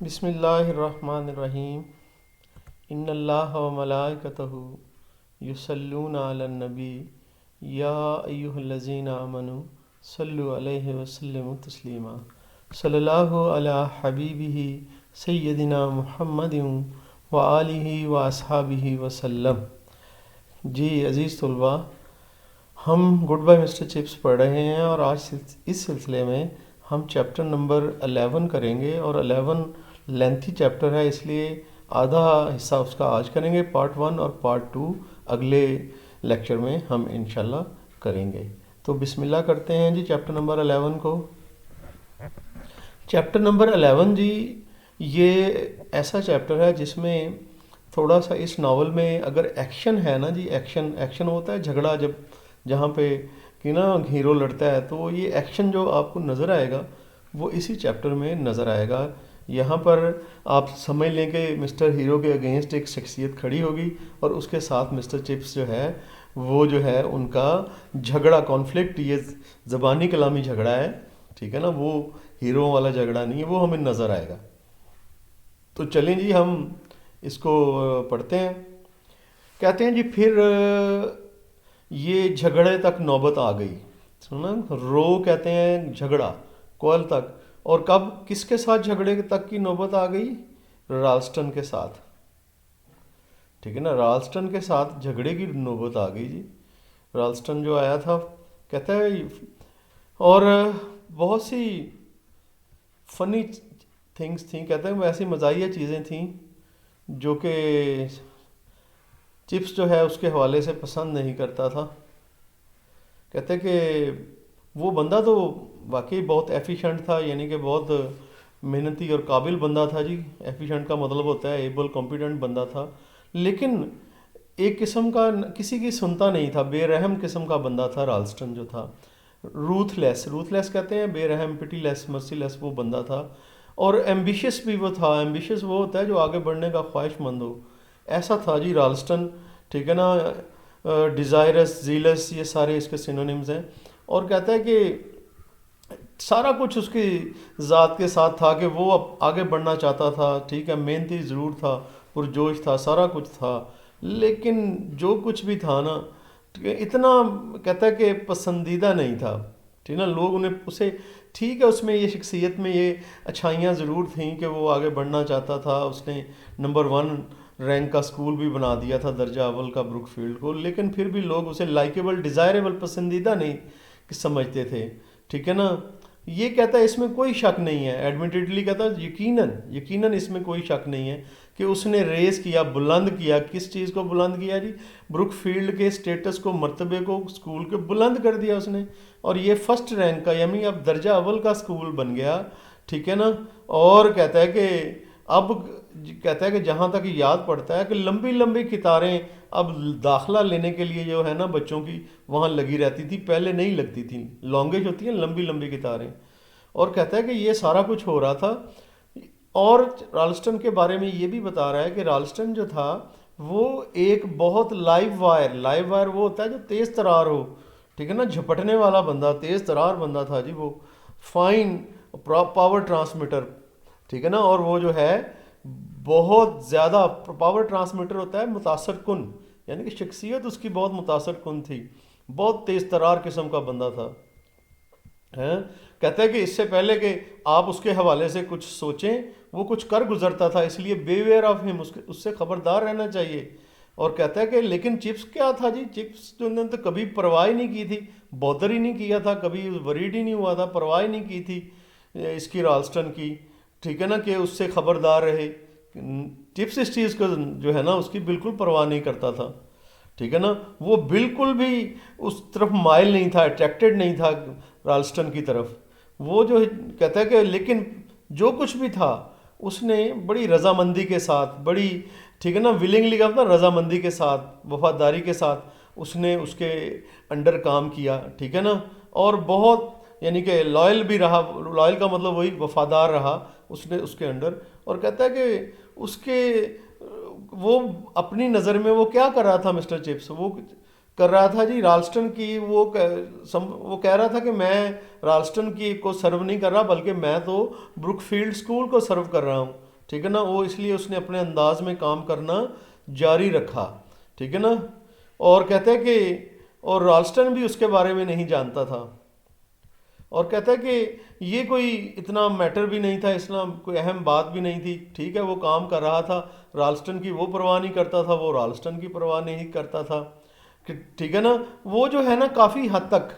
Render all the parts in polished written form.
بسم اللہ الرحمن الرحیم ان اللہ و ملائکتہ یصلون علی النبی یا ایہا الذین آمنوا صلوا علیہ وسلموا تسلیما صلی اللہ علی حبیبہ سیدنا محمد و آلہ و اصحابہ وسلم۔ جی عزیز طلباء، ہم گڈ بائی مسٹر چپس پڑھ رہے ہیں اور آج اس سلسلے میں ہم چیپٹر نمبر 11 کریں گے، اور 11 لینتھی چیپٹر ہے، اس لیے آدھا حصہ اس کا آج کریں گے، پارٹ 1 اور پارٹ 2 اگلے لیکچر میں ہم انشاءاللہ کریں گے۔ تو بسم اللہ کرتے ہیں جی چیپٹر نمبر 11 کو۔ چیپٹر نمبر 11 جی یہ ایسا چیپٹر ہے جس میں تھوڑا سا اس ناول میں اگر ایکشن ہے نا جی، ایکشن ہوتا ہے جھگڑا، جب جہاں پہ کہ نا ہیرو لڑتا ہے، تو یہ ایکشن جو آپ کو نظر آئے گا وہ اسی چیپٹر میں نظر آئے گا۔ یہاں پر آپ سمجھ لیں کہ مسٹر ہیرو کے اگینسٹ ایک شخصیت کھڑی ہوگی اور اس کے ساتھ مسٹر چپس جو ہے وہ جو ہے ان کا جھگڑا، کانفلکٹ، یہ زبانی کلامی جھگڑا ہے، ٹھیک ہے نا، وہ ہیرو والا جھگڑا نہیں ہے، وہ ہمیں نظر آئے گا۔ تو چلیں جی ہم اس کو پڑھتے ہیں۔ کہتے ہیں جی پھر یہ جھگڑے تک نوبت آ گئی، سنا، رو کہتے ہیں جھگڑا، کول تک، اور کب کس کے ساتھ جھگڑے تک کی نوبت آ گئی؟ رالسٹن کے ساتھ، ٹھیک ہے نا، رالسٹن کے ساتھ جھگڑے کی نوبت آ گئی جی۔ رالسٹن جو آیا تھا کہتا ہے، اور بہت سی فنی تھنگس تھیں، کہتے ہیں وہ ایسی مزاحیہ چیزیں تھیں جو کہ چپس جو ہے اس کے حوالے سے پسند نہیں کرتا تھا۔ کہتے کہ وہ بندہ تو واقعی بہت ایفیشینٹ تھا، یعنی کہ بہت محنتی اور قابل بندہ تھا جی۔ ایفیشینٹ کا مطلب ہوتا ہے ایبل، کمپیٹنٹ بندہ تھا، لیکن ایک قسم کا کسی کی سنتا نہیں تھا، بے رحم قسم کا بندہ تھا رالسٹن جو تھا۔ روتھ لیس کہتے ہیں، بے رحم، پٹی لیس، مرسی لیس وہ بندہ تھا، اور ایمبیشس بھی وہ تھا۔ ایمبیشس وہ ہوتا ہے جو آگے بڑھنے کا خواہش مند ہو، ایسا تھا جی رالسٹن، ٹھیک ہے نا۔ ڈیزائرس، زیلس، یہ سارے اس کے سینونیمز ہیں۔ اور کہتا ہے کہ سارا کچھ اس کی ذات کے ساتھ تھا کہ وہ اب آگے بڑھنا چاہتا تھا، ٹھیک ہے، محنتی ضرور تھا، پرجوش تھا، سارا کچھ تھا، لیکن جو کچھ بھی تھا نا اتنا کہتا ہے کہ پسندیدہ نہیں تھا، ٹھیک ہے نا۔ لوگ انہیں اسے، ٹھیک ہے، اس میں یہ شخصیت میں یہ اچھائیاں ضرور تھیں کہ وہ آگے بڑھنا چاہتا تھا، اس نے نمبر 1 رینک کا سکول بھی بنا دیا تھا، درجہ اول کا، بروک فیلڈ کو، لیکن پھر بھی لوگ اسے لائکیبل، ڈیزائریبل، پسندیدہ نہیں سمجھتے تھے، ٹھیک ہے نا۔ یہ کہتا ہے اس میں کوئی شک نہیں ہے، ایڈمیٹڈلی کہتا ہے یقیناً اس میں کوئی شک نہیں ہے کہ اس نے ریز کیا، بلند کیا، کس چیز کو بلند کیا جی؟ بروک فیلڈ کے سٹیٹس کو، مرتبے کو، سکول کے بلند کر دیا اس نے، اور یہ فرسٹ رینک کا، یعنی اب درجہ اول کا سکول بن گیا، ٹھیک ہے نا۔ اور کہتا ہے کہ اب کہتا ہے کہ جہاں تک یاد پڑتا ہے کہ لمبی لمبی قطاریں اب داخلہ لینے کے لیے جو ہے نا بچوں کی وہاں لگی رہتی تھی، پہلے نہیں لگتی تھی، لانگیج ہوتی ہیں لمبی لمبی قطاریں۔ اور کہتا ہے کہ یہ سارا کچھ ہو رہا تھا، اور رالسٹن کے بارے میں یہ بھی بتا رہا ہے کہ رالسٹن جو تھا وہ ایک بہت لائیو وائر وہ ہوتا ہے جو تیز ترار ہو، ٹھیک ہے نا، جھپٹنے والا بندہ، تیز ترار بندہ تھا جی وہ، فائن پاور ٹرانسمیٹر، ٹھیک ہے نا۔ اور وہ جو ہے بہت زیادہ پاور ٹرانسمیٹر ہوتا ہے متاثر کن، یعنی کہ شخصیت اس کی بہت متاثر کن تھی، بہت تیز ترار قسم کا بندہ تھا۔ کہتا ہے کہ اس سے پہلے کہ آپ اس کے حوالے سے کچھ سوچیں، وہ کچھ کر گزرتا تھا، اس لیے بے ویئر آف ہم، اس سے خبردار رہنا چاہیے۔ اور کہتا ہے کہ لیکن چپس کیا تھا جی؟ چپس جو نے تو کبھی پرواہ ہی نہیں کی تھی، بودر ہی نہیں کیا تھا، کبھی وریڈ ہی نہیں ہوا تھا، پرواہ ہی نہیں کی تھی اس کی، رالسٹن کی، ٹھیک ہے نا، کہ اس سے خبردار رہے۔ چپس اس چیز کو جو ہے نا اس کی بالکل پرواہ نہیں کرتا تھا، ٹھیک ہے نا، وہ بالکل بھی اس طرف مائل نہیں تھا، اٹریکٹڈ نہیں تھا رالسٹن کی طرف۔ وہ جو کہتا ہے کہ لیکن جو کچھ بھی تھا اس نے بڑی رضامندی کے ساتھ، بڑی، ٹھیک ہے نا، ولنگلی کا مطلب رضامندی کے ساتھ، وفاداری کے ساتھ اس نے اس کے انڈر کام کیا، ٹھیک ہے نا، اور بہت یعنی کہ لائل بھی رہا، لائل کا مطلب وہی وفادار رہا اس نے اس کے انڈر۔ اور کہتا ہے کہ اس کے وہ اپنی نظر میں وہ کیا کر رہا تھا مسٹر چپس؟ وہ کر رہا تھا جی رالسٹن کی، وہ کہہ رہا تھا کہ میں رالسٹن کی کو سرو نہیں کر رہا، بلکہ میں تو بروک فیلڈ سکول کو سرو کر رہا ہوں، ٹھیک ہے نا. وہ اس لیے اس نے اپنے انداز میں کام کرنا جاری رکھا. ٹھیک ہے نا. اور کہتے ہیں کہ اور رالسٹن بھی اس کے بارے میں نہیں جانتا تھا, اور کہتا ہے کہ یہ کوئی اتنا میٹر بھی نہیں تھا, اسلام کوئی اہم بات بھی نہیں تھی. ٹھیک ہے, وہ کام کر رہا تھا, رالسٹن کی وہ پرواہ نہیں کرتا تھا, وہ رالسٹن کی پرواہ نہیں کرتا تھا. ٹھیک ہے نا. وہ جو ہے نا کافی حد تک,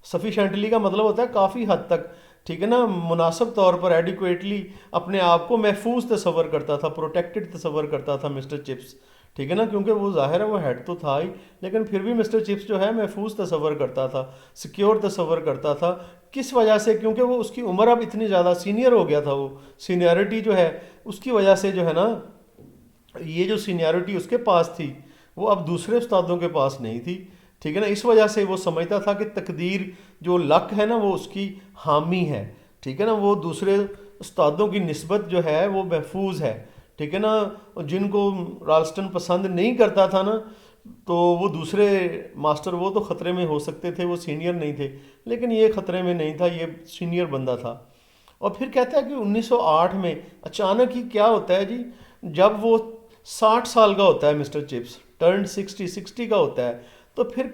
سفیشینٹلی کا مطلب ہوتا ہے کافی حد تک, ٹھیک ہے نا, مناسب طور پر ایڈیکویٹلی اپنے آپ کو محفوظ تصور کرتا تھا, پروٹیکٹڈ تصور کرتا تھا مسٹر چپس. ٹھیک ہے نا, کیونکہ وہ ظاہر ہے وہ ہیڈ تو تھا ہی, لیکن پھر بھی مسٹر چپس جو ہے محفوظ تصور کرتا تھا, سیکیور تصور کرتا تھا. کس وجہ سے؟ کیونکہ وہ اس کی عمر اب اتنی زیادہ سینئر ہو گیا تھا, وہ سینئرٹی جو ہے اس کی وجہ سے جو ہے نا, یہ جو سینئرٹی اس کے پاس تھی وہ اب دوسرے استادوں کے پاس نہیں تھی. ٹھیک ہے نا. اس وجہ سے وہ سمجھتا تھا کہ تقدیر جو لک ہے نا وہ اس کی حامی ہے. ٹھیک ہے نا. وہ دوسرے استادوں کی نسبت جو ہے وہ محفوظ ہے. ٹھیک ہے نا. جن کو رالسٹن پسند نہیں کرتا تھا نا, تو وہ دوسرے ماسٹر وہ تو خطرے میں ہو سکتے تھے, وہ سینئر نہیں تھے, لیکن یہ خطرے میں نہیں تھا, یہ سینئر بندہ تھا. اور پھر کہتا ہے کہ 1908 میں اچانک ہی کیا ہوتا ہے جی, جب وہ 60 سال کا ہوتا ہے مسٹر چپس, ٹرنڈ 60 کا ہوتا ہے, تو پھر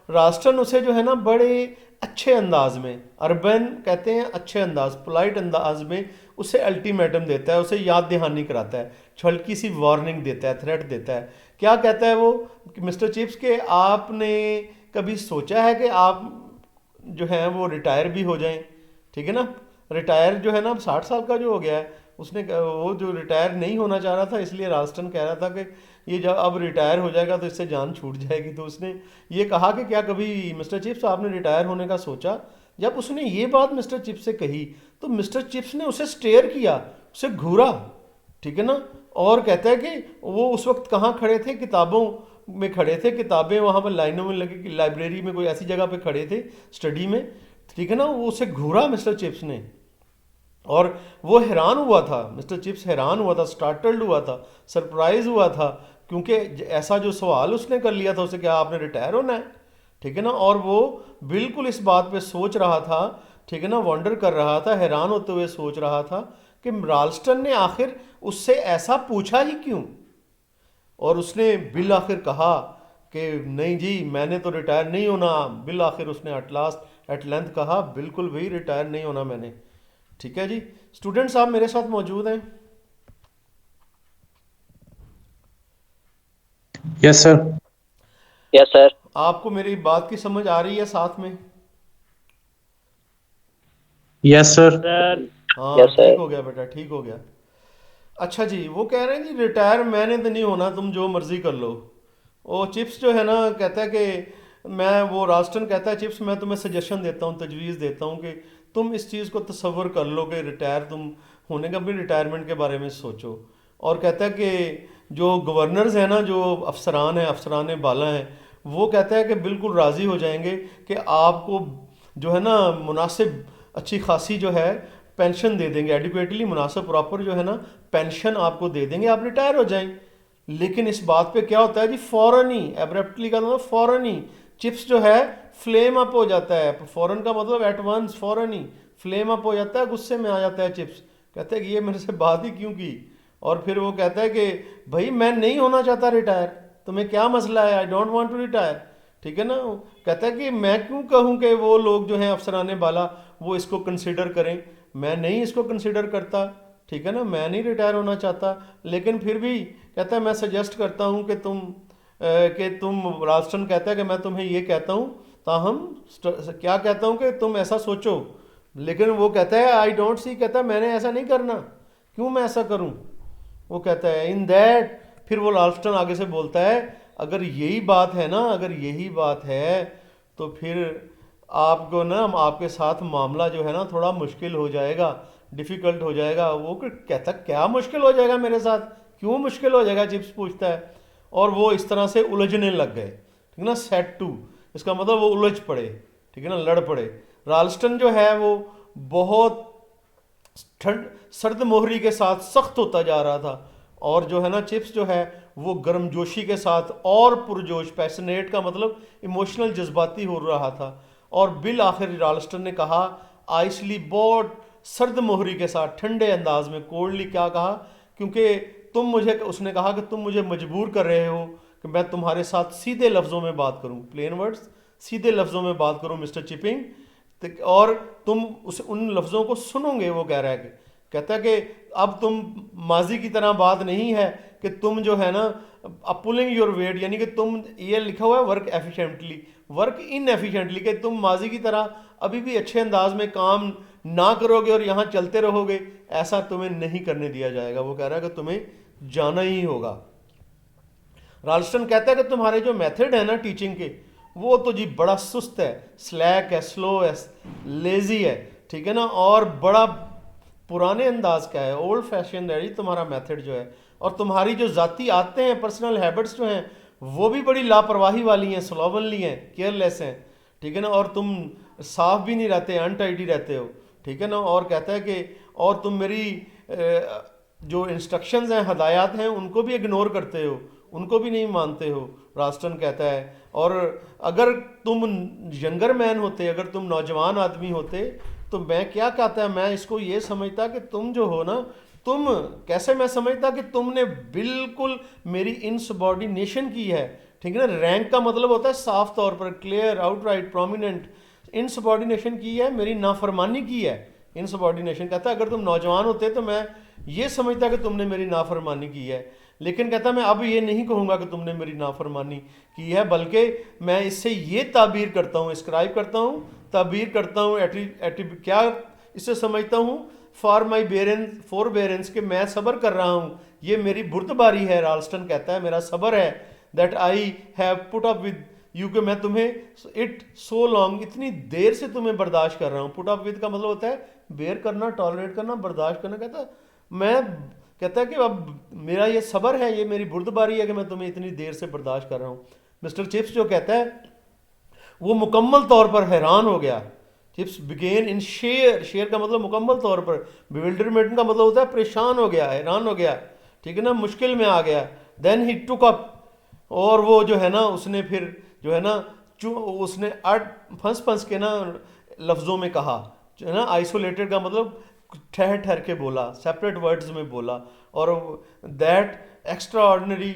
رالسٹن اسے جو ہے نا بڑے اچھے انداز میں, اربن کہتے ہیں اچھے انداز, پولائٹ انداز میں اسے الٹیمیٹم دیتا ہے, اسے یاد دہانی کراتا ہے, ہلکی سی وارننگ دیتا ہے, تھریٹ دیتا ہے. کیا کہتا ہے وہ کہ مسٹر چپس کہ آپ نے کبھی سوچا ہے کہ آپ جو ہیں وہ ریٹائر بھی ہو جائیں؟ ٹھیک ہے نا. ریٹائر جو ہے نا اب 60 سال کا جو ہو گیا ہے, اس نے وہ جو ریٹائر نہیں ہونا چاہ رہا تھا, اس لیے رالسٹن کہہ رہا تھا کہ یہ جب اب ریٹائر ہو جائے گا تو اس سے جان چھوٹ جائے گی. تو اس نے یہ کہا کہ کیا کبھی مسٹر چپس آپ نے ریٹائر ہونے کا سوچا؟ جب اس نے یہ بات مسٹر چپس سے کہی تو مسٹر چپس نے اسے سٹیئر کیا, اسے گھورا. ٹھیک ہے نا. اور کہتا ہے کہ وہ اس وقت کہاں کھڑے تھے, کتابوں میں کھڑے تھے, کتابیں وہاں پر لائنوں میں لگی, لائبریری میں کوئی ایسی جگہ پہ کھڑے تھے اسٹڈی میں. ٹھیک ہے نا. وہ اسے گھورا مسٹر چپس نے, اور وہ حیران ہوا تھا, مسٹر چپس حیران ہوا تھا, سٹارٹلڈ ہوا تھا, سرپرائز ہوا تھا, کیونکہ ایسا جو سوال اس نے کر لیا تھا اسے, کیا آپ نے ریٹائر ہونا ہے؟ ٹھیک ہے نا. اور وہ بالکل اس بات پہ سوچ رہا تھا, ٹھیک ہے نا, وانڈر کر رہا تھا, حیران ہوتے ہوئے سوچ رہا تھا کہ رالسٹن نے آخر اس سے ایسا پوچھا ہی کیوں. اور اس نے بالآخر کہا کہ نہیں جی میں نے تو ریٹائر نہیں ہونا. بالآخر اس نے ایٹ لینتھ کہا بالکل بھائی ریٹائر نہیں ہونا میں نے. ٹھیک ہے جی. اسٹوڈنٹس آپ میرے ساتھ موجود ہیں؟ یس سر. یس سر. آپ کو میری بات کی سمجھ آ رہی ہے ساتھ میں؟ یس سر. ہاں یس ٹھیک سر. ہو گیا بیٹا, ٹھیک ہو گیا. اچھا جی, وہ کہہ رہے ہیں جی ریٹائر میں نے تو نہیں ہونا, تم جو مرضی کر لو. وہ چپس جو ہے نا کہتا ہے کہ میں, وہ رالسٹن کہتا ہے چپس میں تمہیں سجیشن دیتا ہوں, تجویز دیتا ہوں کہ تم اس چیز کو تصور کر لو کہ ریٹائر تم ہونے کا, اپنی ریٹائرمنٹ کے بارے میں سوچو. اور کہتا ہے کہ جو گورنرز ہیں نا, جو افسران ہیں, افسران بالا ہیں, وہ کہتا ہے کہ بالکل راضی ہو جائیں گے کہ آپ کو جو ہے نا مناسب اچھی خاصی جو ہے پینشن دے دیں گے, ایڈیکویٹلی مناسب پراپر جو ہے نا پینشن آپ کو دے دیں گے, آپ ریٹائر ہو جائیں. لیکن اس بات پہ کیا ہوتا ہے جی, فوراً ہی, ایبرپٹلی کا مطلب فوراً ہی چپس جو ہے فلیم اپ ہو جاتا ہے. فوراً کا مطلب ایٹ ونس, فوراً ہی فلیم اپ ہو جاتا ہے, غصے میں آ جاتا ہے چپس. کہتا ہے کہ یہ میرے سے بات ہی کیوں کی. اور پھر وہ کہتا ہے کہ بھائی میں نہیں ہونا چاہتا ریٹائر, تمہیں کیا مسئلہ ہے, I don't want to retire. ٹھیک ہے نا. کہتا ہے کہ میں کیوں کہوں کہ وہ لوگ جو ہیں افسران بالا وہ اس کو کنسیڈر کریں, میں نہیں اس کو کنسیڈر کرتا. ٹھیک ہے نا. میں نہیں ریٹائر ہونا چاہتا, لیکن پھر بھی کہتا ہے میں سجیسٹ کرتا ہوں کہ تم رالسٹن کہتا ہے کہ میں تمہیں یہ کہتا ہوں, تاہم کیا کہتا ہوں کہ تم ایسا سوچو. لیکن وہ کہتا ہے آئی ڈونٹ سی, کہتا ہے میں نے ایسا نہیں کرنا, کیوں میں ایسا کروں. وہ کہتا ہے ان دیٹ, پھر وہ رالسٹن آگے سے بولتا ہے اگر یہی بات ہے نا, اگر یہی بات ہے تو پھر آپ کو نا آپ کے ساتھ معاملہ جو ہے نا تھوڑا مشکل ہو جائے گا, ڈیفیکلٹ ہو جائے گا. وہ کہتا کیا مشکل ہو جائے گا میرے ساتھ, کیوں مشکل ہو جائے گا, چپس پوچھتا ہے. اور وہ اس طرح سے الجھنے لگ گئے. ٹھیک ہے نا. سیٹ ٹو, اس کا مطلب وہ الجھ پڑے. ٹھیک ہے نا, لڑ پڑے. رالسٹن جو ہے وہ بہت سرد مہری کے ساتھ سخت ہوتا جا رہا تھا, اور جو ہے نا چپس جو ہے وہ گرم جوشی کے ساتھ اور پرجوش, پیشنیٹ کا مطلب ایموشنل, جذباتی ہو رہا تھا. اور بالآخر رالسٹن نے کہا آئسلی, بہت سرد مہری کے ساتھ, ٹھنڈے انداز میں, کولڈلی کیا کہا کیونکہ تم مجھے، اس نے کہا کہ تم مجھے مجبور کر رہے ہو کہ میں تمہارے ساتھ سیدھے لفظوں میں بات کروں، پلین ورڈز، سیدھے لفظوں میں بات کروں مسٹر چپنگ، اور تم ان لفظوں کو سنو گے. وہ کہہ رہا ہے کہ کہتا ہے کہ اب تم ماضی کی طرح بات نہیں ہے کہ تم جو ہے نا پولنگ یور ویٹ، یعنی کہ تم، یہ لکھا ہوا ہے work efficiently, work in efficiently, کہ تم ماضی کی طرح ابھی بھی اچھے انداز میں کام نہ کرو گے اور یہاں چلتے رہو گے، ایسا تمہیں نہیں کرنے دیا جائے گا. وہ کہہ رہا ہے کہ تمہیں جانا ہی ہوگا. رالسٹن کہتا ہے کہ تمہارے جو میتھڈ ہے نا ٹیچنگ کے، وہ تو جی بڑا سست ہے، سلیک ہے، سلو ہے، لیزی ہے، ٹھیک ہے نا، اور بڑا پرانے انداز کا ہے، اولڈ فیشن ہے جی تمہارا میتھڈ جو ہے. اور تمہاری جو ذاتی عادتیں ہیں، پرسنل ہیبٹس جو ہیں، وہ بھی بڑی لاپرواہی والی ہیں، سلوونلی ہیں، کیئر لیس ہیں، ٹھیک ہے نا، اور تم صاف بھی نہیں رہتے، انٹائڈی رہتے ہو، ٹھیک ہے نا. اور کہتا ہے کہ اور تم میری جو انسٹرکشنز ہیں، ہدایات ہیں، ان کو بھی اگنور کرتے ہو، ان کو بھی نہیں مانتے ہو. رالسٹن کہتا ہے، اور اگر تم ینگر مین ہوتے، اگر تم نوجوان آدمی ہوتے، تو میں کیا کہتا ہے، میں اس کو یہ سمجھتا کہ تم جو ہو نا، تم کیسے، میں سمجھتا کہ تم نے بالکل میری انسبارڈینیشن کی ہے، ٹھیک ہے نا. رینک کا مطلب ہوتا ہے صاف طور پر، کلیئر، آؤٹ رائٹ، پرومیننٹ. انسبارڈینیشن کی ہے، میری نافرمانی کی ہے. انسبارڈینیشن کہتا ہے اگر تم نوجوان ہوتے تو میں یہ سمجھتا کہ تم نے میری نافرمانی کی ہے، لیکن کہتا میں اب یہ نہیں کہوں گا کہ تم نے میری نافرمانی کی ہے، بلکہ میں اس سے یہ تعبیر کرتا ہوں، اسکرائب کرتا ہوں، تعبیر کرتا ہوں، کیا اس سے سمجھتا ہوں، فار مائی فور بیرنس، کہ میں صبر کر رہا ہوں، یہ میری بردباری ہے. رالسٹن کہتا ہے میرا صبر ہے، that I have put up with you, کہ میں تمہیں اٹ سو لانگ، اتنی دیر سے تمہیں برداشت کر رہا ہوں. پٹ اپ ود کا مطلب ہوتا ہے بیئر کرنا، ٹالریٹ کرنا، برداشت کرنا. کہتا ہے میں، کہتا ہے کہ اب میرا یہ صبر ہے، یہ میری بردباری ہے کہ میں تمہیں اتنی دیر سے برداشت کر رہا ہوں. مسٹر چپس جو کہتا ہے وہ مکمل طور پر حیران ہو گیا. چپس بگین ان شیئر کا مطلب مکمل طور پر، بیولڈرمنٹ کا مطلب ہوتا ہے پریشان ہو گیا، حیران ہو گیا، ٹھیک ہے نا، مشکل میں آ گیا. دین ہی ٹک اپ، اور وہ جو ہے نا اس نے پھر جو ہے نا اس نے پھنس کے نا لفظوں میں کہا، جو ہے نا آئسولیٹڈ کا مطلب ٹھہر ٹھہر کے بولا، سیپریٹ ورڈز میں بولا، اور دیٹ ایکسٹرا آرڈنری،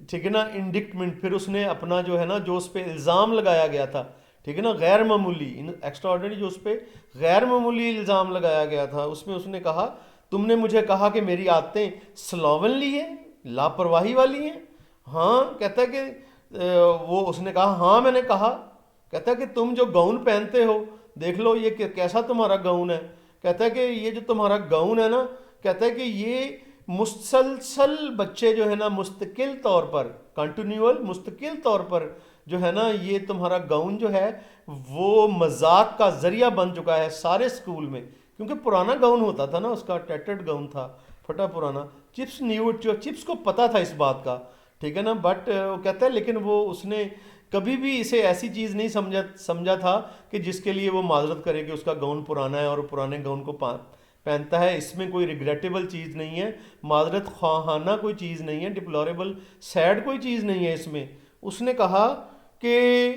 ٹھیک ہے نا، انڈکٹمنٹ، پھر اس نے اپنا جو ہے نا جو اس پہ الزام لگایا گیا تھا، ٹھیک ہے نا، غیر معمولی، ایکسٹرا آرڈنری، جو اس پہ غیر معمولی الزام لگایا گیا تھا، اس میں اس نے کہا تم نے مجھے کہا کہ میری عادتیں سلوونلی ہیں، لاپرواہی والی ہیں. ہاں، کہتا ہے کہ وہ اس نے کہا ہاں میں نے کہا. کہتا ہے کہ تم جو گاؤن پہنتے ہو، دیکھ لو یہ کیسا تمہارا گاؤن ہے. کہتا ہے کہ یہ جو تمہارا گاؤن ہے نا، کہتا ہے کہ یہ مسلسل بچے جو ہے نا مستقل طور پر، کنٹینیول، مستقل طور پر جو ہے نا یہ تمہارا گاؤن جو ہے وہ مذاق کا ذریعہ بن چکا ہے سارے اسکول میں، کیونکہ پرانا گاؤن ہوتا تھا نا، اس کا ٹیٹڈ گاؤن تھا، پھٹا پرانا. چپس نیو، چپس کو پتا تھا اس بات کا، ٹھیک ہے نا، بٹ وہ کہتا ہے لیکن وہ اس نے کبھی بھی اسے ایسی چیز نہیں سمجھا تھا کہ جس کے لیے وہ معذرت کرے کہ اس کا گاؤن پرانا ہے اور وہ پرانے گاؤن کو پہنتا ہے. اس میں کوئی ریگریٹیبل چیز نہیں ہے، معذرت خواہانہ کوئی چیز نہیں ہے، ڈپلوریبل، سیڈ کوئی چیز نہیں ہے اس میں. اس نے کہا کہ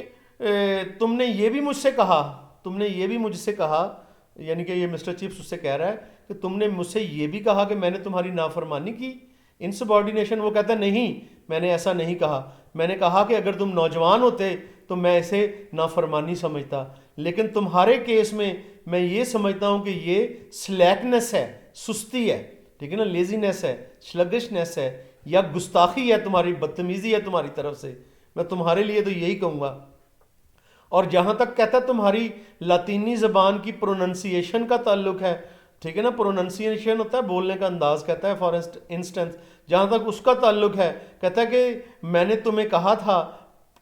تم نے یہ بھی مجھ سے کہا، تم نے یہ بھی مجھ سے کہا، یعنی کہ یہ مسٹر چپس اس سے کہہ رہا ہے کہ تم نے مجھ سے یہ بھی کہا کہ میں نے تمہاری نافرمانی کی، انسبارڈینیشن. وہ کہتا ہے نہیں، میں نے ایسا نہیں کہا، میں نے کہا کہ اگر تم نوجوان ہوتے تو میں اسے نافرمانی سمجھتا، لیکن تمہارے کیس میں میں یہ سمجھتا ہوں کہ یہ سلیکنس ہے، سستی ہے، ٹھیک ہے نا، لیزینس ہے، سلگشنس ہے، یا گستاخی ہے، تمہاری بدتمیزی ہے تمہاری طرف سے. میں تمہارے لیے تو یہی کہوں گا. اور جہاں تک کہتا ہے تمہاری لاطینی زبان کی پروننسیشن کا تعلق ہے، ٹھیک ہے نا، پروننسیشن ہوتا ہے بولنے کا انداز، کہتا ہے فار انسٹنس، جہاں تک اس کا تعلق ہے، کہتا ہے کہ میں نے تمہیں کہا تھا،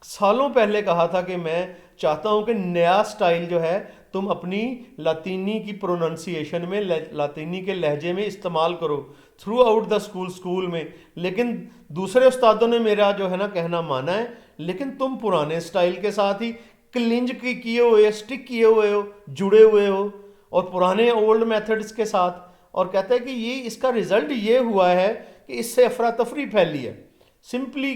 سالوں پہلے کہا تھا کہ میں چاہتا ہوں کہ نیا سٹائل جو ہے تم اپنی لاطینی کی پروننسیشن میں، لاطینی کے لہجے میں استعمال کرو تھرو آؤٹ دا اسکول میں. لیکن دوسرے استادوں نے میرا جو ہے نا کہنا مانا ہے، لیکن تم پرانے سٹائل کے ساتھ ہی کلنج کیے ہوئے، اسٹک کیے ہوئے ہو، جڑے ہوئے ہو، اور پرانے اولڈ میتھڈز کے ساتھ. اور کہتا ہے کہ یہ اس کا رزلٹ یہ ہوا ہے کہ اس سے افراتفری پھیلی ہے، سمپلی،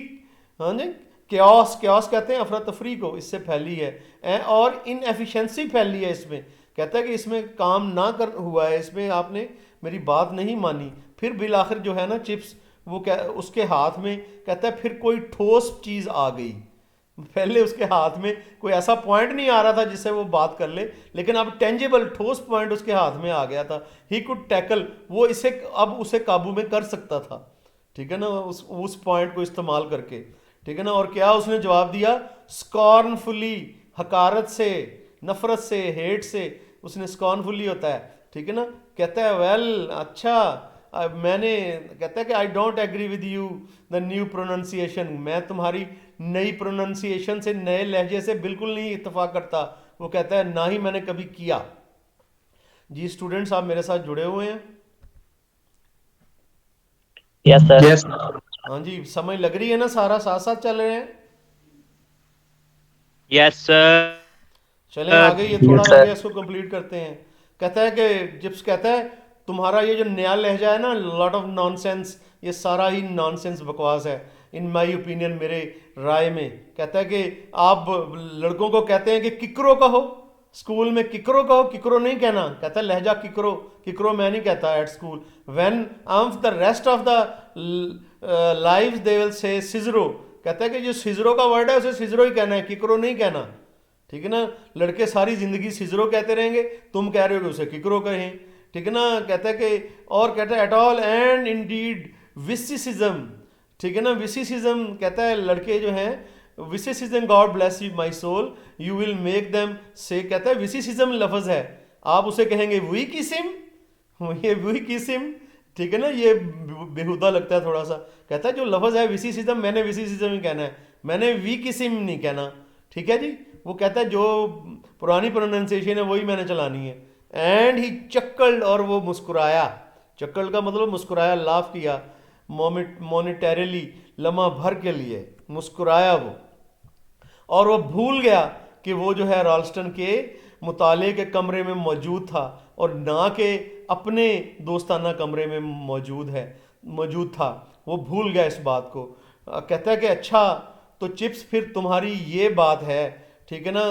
ہاں جی، کیوس کہتے ہیں افراتفری کو، اس سے پھیلی ہے، اور ان ایفیشنسی پھیلی ہے اس میں. کہتا ہے کہ اس میں کام نہ ہوا ہے، اس میں آپ نے میری بات نہیں مانی. پھر بالآخر جو ہے نا چپس وہ اس کے ہاتھ میں کہتا ہے پھر کوئی ٹھوس چیز آ گئی. پہلے اس کے ہاتھ میں کوئی ایسا پوائنٹ نہیں آ رہا تھا جس سے وہ بات کر لے، لیکن اب ٹینجیبل ٹھوس پوائنٹ اس کے ہاتھ میں آ گیا تھا. ہی کوڈ ٹیکل، وہ اب اسے قابو میں کر سکتا تھا، ٹھیک ہے نا، اس پوائنٹ کو استعمال کر کے، ٹھیک ہے نا. اور کیا اس نے جواب دیا؟ اسکارنفلی، حقارت سے، نفرت سے، ہیٹ سے. اس نے اسکارنفلی ہوتا ہے، ٹھیک ہے نا. کہتا ہے ویل اچھا، میں نے کہتا ہے کہ I don't agree with you the new pronunciation, میں تمہاری نئی پروننسیشن سے، نئے لہجے سے بالکل نہیں اتفاق کرتا. وہ کہتا ہے نہ ہی میں نے کبھی کیا. جی اسٹوڈنٹس آپ میرے ساتھ جڑے ہوئے ہیں؟ Yes, sir. Yes. ہاں جی، سمجھ لگ رہی ہے نا؟ سارا ساتھ ساتھ چل رہے ہیں؟ Yes, sir. چلیں آگے، یہ تھوڑا Yes, رہ sir. گیا، اس کو کمپلیٹ کرتے ہیں. کہتا ہے کہ جپس کہتا ہے تمہارا یہ جو نیا لہجہ ہے نا، لاٹ آف نان سینس، یہ سارا ہی نان سینس بکواس ہے ان مائی اوپینین، میرے رائے میں. کہتا ہے کہ آپ لڑکوں کو کہتے ہیں کہ ککرو کہو، اسکول میں ککرو کہو، ککرو نہیں کہنا. کہتا ہے لہجہ ککرو، ککرو میں نہیں کہتا at school. When the rest of the life they will say سزرو. کہتا ہے کہ جو سزرو کا ورڈ ہے اسے سزرو ہی کہنا ہے، ککرو نہیں کہنا، ٹھیک ہے نا. لڑکے ساری زندگی سزرو کہتے رہیں گے، تم کہہ رہے ہو کہ اسے ککرو کہیں، ٹھیک ہے نا. کہتا ہے کہ اور کہتا ہے ایٹ آل اینڈ انڈیڈ وسیسزم، ٹھیک ہے نا. وسیسزم کہتا ہے لڑکے جو ہیں، وسیسزم God bless you my soul you will make them say. کہتا ہے وسیسزم لفظ ہے، آپ اسے کہیں گے وی قسم، یہ وی قسم، ٹھیک ہے نا. یہ بےہودہ لگتا ہے تھوڑا سا. کہتا ہے جو لفظ ہے وسیسزم، میں نے وسیسزم ہی کہنا ہے، میں نے وی قسم نہیں کہنا، ٹھیک ہے جی. وہ کہتا ہے جو پرانی پروننسیشن ہے وہی میں نے چلانی ہے. اینڈ ہی چکلڈ، اور وہ مسکرایا. چکلڈ کا مطلب مسکرایا، لاف کیا، مونیٹریلی، لمحہ بھر کے لیے مسکرایا وہ. اور وہ بھول گیا کہ وہ جو ہے رالسٹن کے مطالعے کے کمرے میں موجود تھا، اور نہ کہ اپنے دوستانہ کمرے میں موجود تھا. وہ بھول گیا اس بات کو. کہتا ہے کہ اچھا تو چپس پھر تمہاری یہ بات ہے، ٹھیک ہے نا.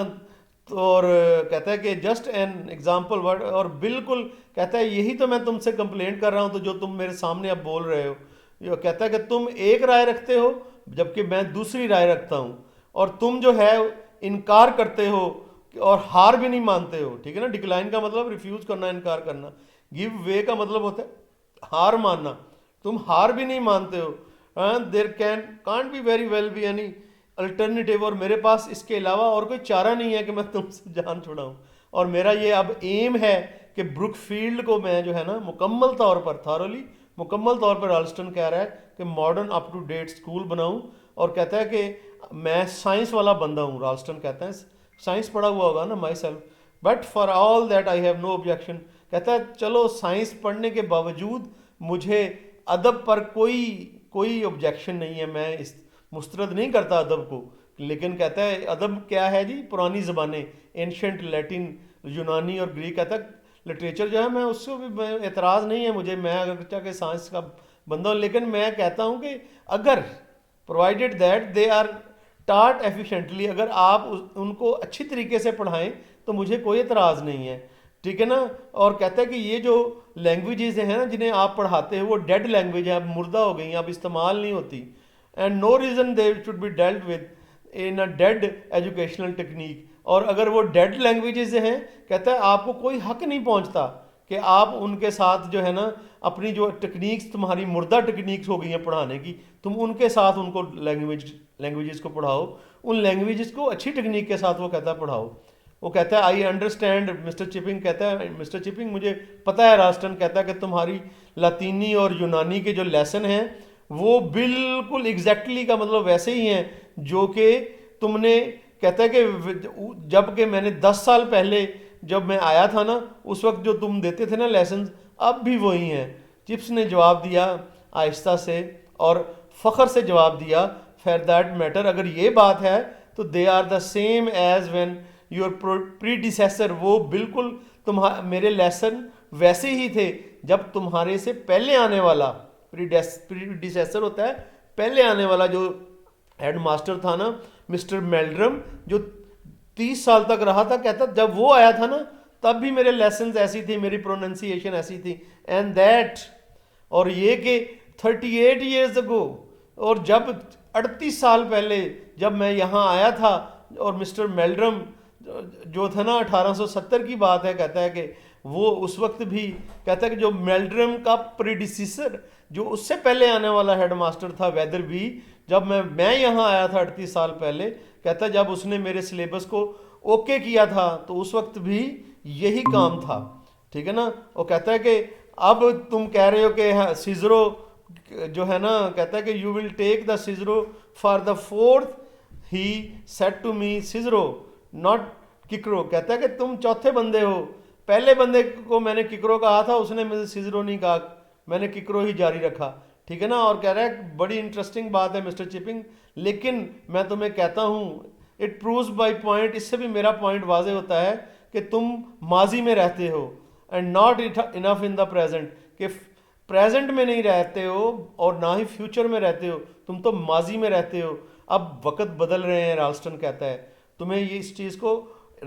اور کہتا ہے کہ جسٹ این ایگزامپل ورڈ، اور بالکل کہتا ہے یہی تو میں تم سے کمپلینٹ کر رہا ہوں، تو جو تم میرے سامنے اب بول رہے ہو. یہ کہتا ہے کہ تم ایک رائے رکھتے ہو جبکہ میں دوسری رائے رکھتا ہوں، اور تم جو ہے انکار کرتے ہو اور ہار بھی نہیں مانتے ہو، ٹھیک ہے نا. ڈکلائن کا مطلب ریفیوز کرنا، انکار کرنا. گیو وے کا مطلب ہوتا ہے ہار ماننا. تم ہار بھی نہیں مانتے ہو. There can't be very well be any alternative, اور میرے پاس اس کے علاوہ اور کوئی چارہ نہیں ہے کہ میں تم سے جان چھڑاؤں. اور میرا یہ اب ایم ہے کہ بروک فیلڈ کو میں جو ہے نا مکمل طور پر، تھارولی مکمل طور پر، رالسٹن کہہ رہا ہے کہ modern up to date school بناؤں. اور کہتا ہے کہ میں سائنس والا بندہ ہوں. رالسٹن کہتا ہے سائنس پڑھا ہوا ہوگا نا my self, but for all that I have no objection. کہتا ہے چلو سائنس پڑھنے کے باوجود مجھے ادب پر کوئی آبجیکشن نہیں ہے، میں اس مسترد نہیں کرتا ادب کو. لیکن کہتا ہے ادب کیا ہے جی؟ پرانی زبانیں، اینشنٹ لیٹن، یونانی اور گریک. کہتا ہے لٹریچر جو ہے میں اس سے بھی اعتراض نہیں ہے مجھے، میں اگر کہ سائنس کا بندہ ہوں، لیکن میں کہتا ہوں کہ اگر provided that they are taught efficiently, اگر آپ ان کو اچھی طریقے سے پڑھائیں تو مجھے کوئی اعتراض نہیں ہے، ٹھیک ہے نا. اور کہتا ہے کہ یہ جو لینگویجز ہیں نا جنہیں آپ پڑھاتے ہیں وہ ڈیڈ لینگویج ہیں، اب مردہ ہو گئی ہیں، اب استعمال نہیں ہوتی. And no reason they should be dealt with in a dead educational technique. اور اگر وہ ڈیڈ لینگویجز ہیں، کہتا ہے آپ کو کوئی حق نہیں پہنچتا کہ آپ ان کے ساتھ جو ہے نا اپنی جو ٹیکنیکس تمہاری مردہ ٹیکنیکس ہو گئی ہیں پڑھانے کی، تم ان کے ساتھ ان کو لینگویجز کو پڑھاؤ، ان لینگویجز کو اچھی ٹیکنیک کے ساتھ وہ کہتا ہے پڑھاؤ. وہ کہتا ہے آئی انڈرسٹینڈ مسٹر چپنگ. کہتا ہے مسٹر چپنگ مجھے پتہ ہے، رالسٹن کہتا ہے کہ تمہاری لاطینی اور یونانی کے جو لیسن ہیں وہ بالکل ایگزیکٹلی کا مطلب ویسے ہی ہیں جو کہ تم نے. کہتا ہے کہ جب کہ میں نے 10 سال پہلے جب میں آیا تھا نا، اس وقت جو تم دیتے تھے نا لیسنز، اب بھی وہی ہیں. چپس نے جواب دیا آہستہ سے اور فخر سے جواب دیا، فار دیٹ میٹر، اگر یہ بات ہے تو they are the same as when your predecessor. وہ بالکل میرے لیسن ویسے ہی تھے جب تمہارے سے پہلے آنے والا، پریڈیسیسر ہوتا ہے پہلے آنے والا، جو ہیڈ ماسٹر تھا نا مسٹر میلڈرم، جو 30 سال تک رہا تھا. کہتا جب وہ آیا تھا نا تب بھی میرے لیسنز ایسی تھی، میری پروننسیشن ایسی تھی. اینڈ دیٹ اور یہ کہ 38 ایئرز اگو، اور جب 38 سال پہلے جب میں یہاں آیا تھا، اور مسٹر میلڈرم جو تھا نا 1870 کی بات ہے، کہتا ہے کہ وہ اس وقت بھی کہتا ہے کہ جو میلڈرم کا پریڈیسیسر جو اس سے پہلے آنے والا ہیڈ ماسٹر تھا ویدر بھی، جب میں یہاں آیا تھا 38 سال پہلے، کہتا ہے جب اس نے میرے سلیبس کو اوکے کیا تھا تو اس وقت بھی یہی کام تھا، ٹھیک ہے نا. وہ کہتا ہے کہ اب تم کہہ رہے ہو کہ سیزرو جو ہے نا، کہتا ہے کہ یو ول ٹیک دا سیزرو for the fourth, he said to me سیزرو ناٹ ککرو. کہتا ہے کہ تم چوتھے بندے ہو، پہلے بندے کو میں نے ککرو کہا تھا، اس نے مجھے سیزرو نہیں کہا، میں نے ککرو ہی جاری رکھا، ٹھیک ہے نا. اور کہہ رہا ہے بڑی انٹرسٹنگ بات ہے مسٹر چپنگ، لیکن میں تمہیں کہتا ہوں اٹ پرووز بائی پوائنٹ، اس سے بھی میرا پوائنٹ واضح ہوتا ہے کہ تم ماضی میں رہتے ہو and not enough in the present, کہ پریزنٹ میں نہیں رہتے ہو اور نہ ہی فیوچر میں رہتے ہو، تم تو ماضی میں رہتے ہو. اب وقت بدل رہے ہیں، رالسٹن کہتا ہے. تمہیں یہ اس چیز کو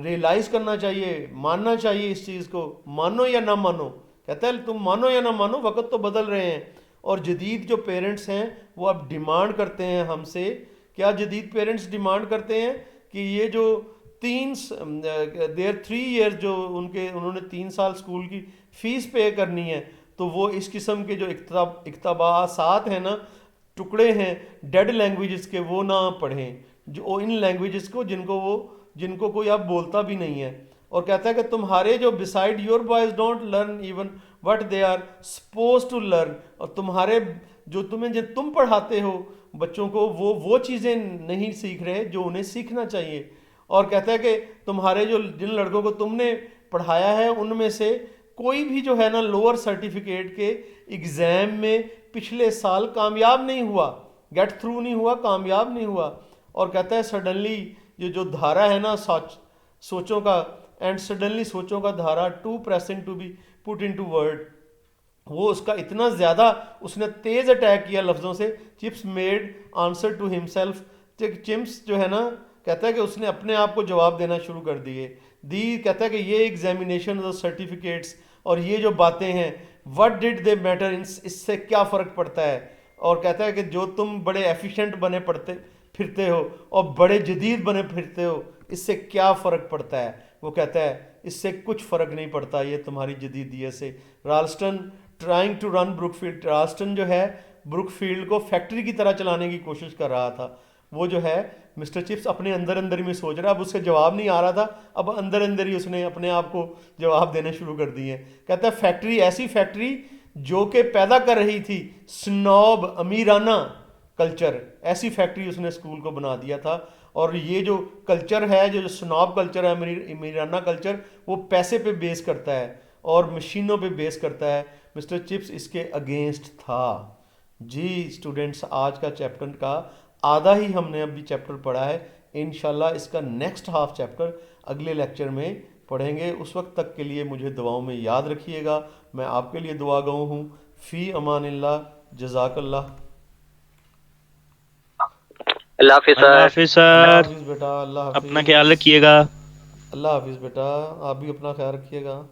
ریئلائز کرنا چاہیے، ماننا چاہیے، اس چیز کو مانو یا نہ مانو. کہتا ہے تم مانو یا نہ مانو، وقت تو بدل رہے ہیں. اور جدید جو پیرنٹس ہیں وہ اب ڈیمانڈ کرتے ہیں ہم سے، کیا جدید پیرنٹس ڈیمانڈ کرتے ہیں کہ یہ جو دیر 3 ایئر جو انہوں نے 3 سال اسکول کی فیس پے کرنی ہے، تو وہ اس قسم کے جو اقتباسات ہیں نا، ٹکڑے ہیں ڈیڈ لینگویجز کے، وہ نہ پڑھیں، جو ان لینگویجز کو جن کو کوئی اب بولتا بھی نہیں ہے. اور کہتا ہے کہ تمہارے جو beside your boys don't learn even what they are supposed to learn, اور تمہارے جو تم پڑھاتے ہو بچوں کو، وہ چیزیں نہیں سیکھ رہے جو انہیں سیکھنا چاہیے. اور کہتا ہے کہ تمہارے جن لڑکوں کو تم نے پڑھایا ہے ان میں سے کوئی بھی جو ہے نا لوور سرٹیفکیٹ کے ایگزام میں پچھلے سال کامیاب نہیں ہوا، گیٹ تھرو نہیں ہوا، کامیاب نہیں ہوا. اور کہتا ہے سڈنلی یہ جو دھارا ہے نا سوچوں کا، اینڈ سڈنلی سوچوں کا دھارا too pressing to be put into word, وہ اس کا اتنا زیادہ اس نے تیز اٹیک کیا لفظوں سے. Chips made answer to himself, Chips جو ہے نا، کہتا ہے کہ اس نے اپنے آپ کو جواب دینا شروع کر دیے. کہتا ہے کہ یہ ایگزامینیشن اور سرٹیفکیٹس اور یہ جو باتیں ہیں، وٹ ڈڈ دے میٹر، اس سے کیا فرق پڑتا ہے. اور کہتا ہے کہ جو تم بڑے ایفیشینٹ بنے پھرتے ہو اور بڑے جدید بنے پھرتے ہو، اس سے کیا فرق پڑتا ہے. وہ کہتا ہے اس سے کچھ فرق نہیں پڑتا یہ تمہاری جدیدیت سے. Ralston trying to run Brookfield فیلڈ، رالسٹن جو ہے بروک فیلڈ کو فیکٹری کی طرح چلانے کی کوشش کر رہا تھا. وہ جو ہے مسٹر چپس اپنے اندر میں سوچ رہا، اب اس سے جواب نہیں آ رہا تھا، اب اندر ہی اس نے اپنے آپ کو جواب دینے شروع کر دیے. کہتا ہے فیکٹری، ایسی فیکٹری جو کہ پیدا کر رہی تھی سنوب امیرانہ کلچر، ایسی فیکٹری اس نے اسکول کو بنا دیا تھا. اور یہ جو کلچر ہے، جو سنوب کلچر ہے، امیرانہ کلچر، وہ پیسے پہ بیس کرتا ہے اور مشینوں پہ بیس کرتا ہے. مسٹر چپس اس کے اگینسٹ تھا. جی اسٹوڈنٹس، آج کا چیپٹر کا آدھا ہی ہم نے ابھی چیپٹر پڑھا ہے. انشاءاللہ اس کا نیکسٹ ہاف چیپٹر اگلے لیکچر میں پڑھیں گے. اس وقت تک کے لیے مجھے دعاؤں میں یاد رکھیے گا. میں آپ کے لیے دعا گو ہوں. فی امان اللہ، جزاک اللہ. اللہ حافظ اللہ سر. حافظ اللہ سر، حافظ بیٹا، اللہ حافظ. اپنا خیال رکھیے گا. اللہ حافظ بیٹا، آپ بھی اپنا خیال رکھیے گا.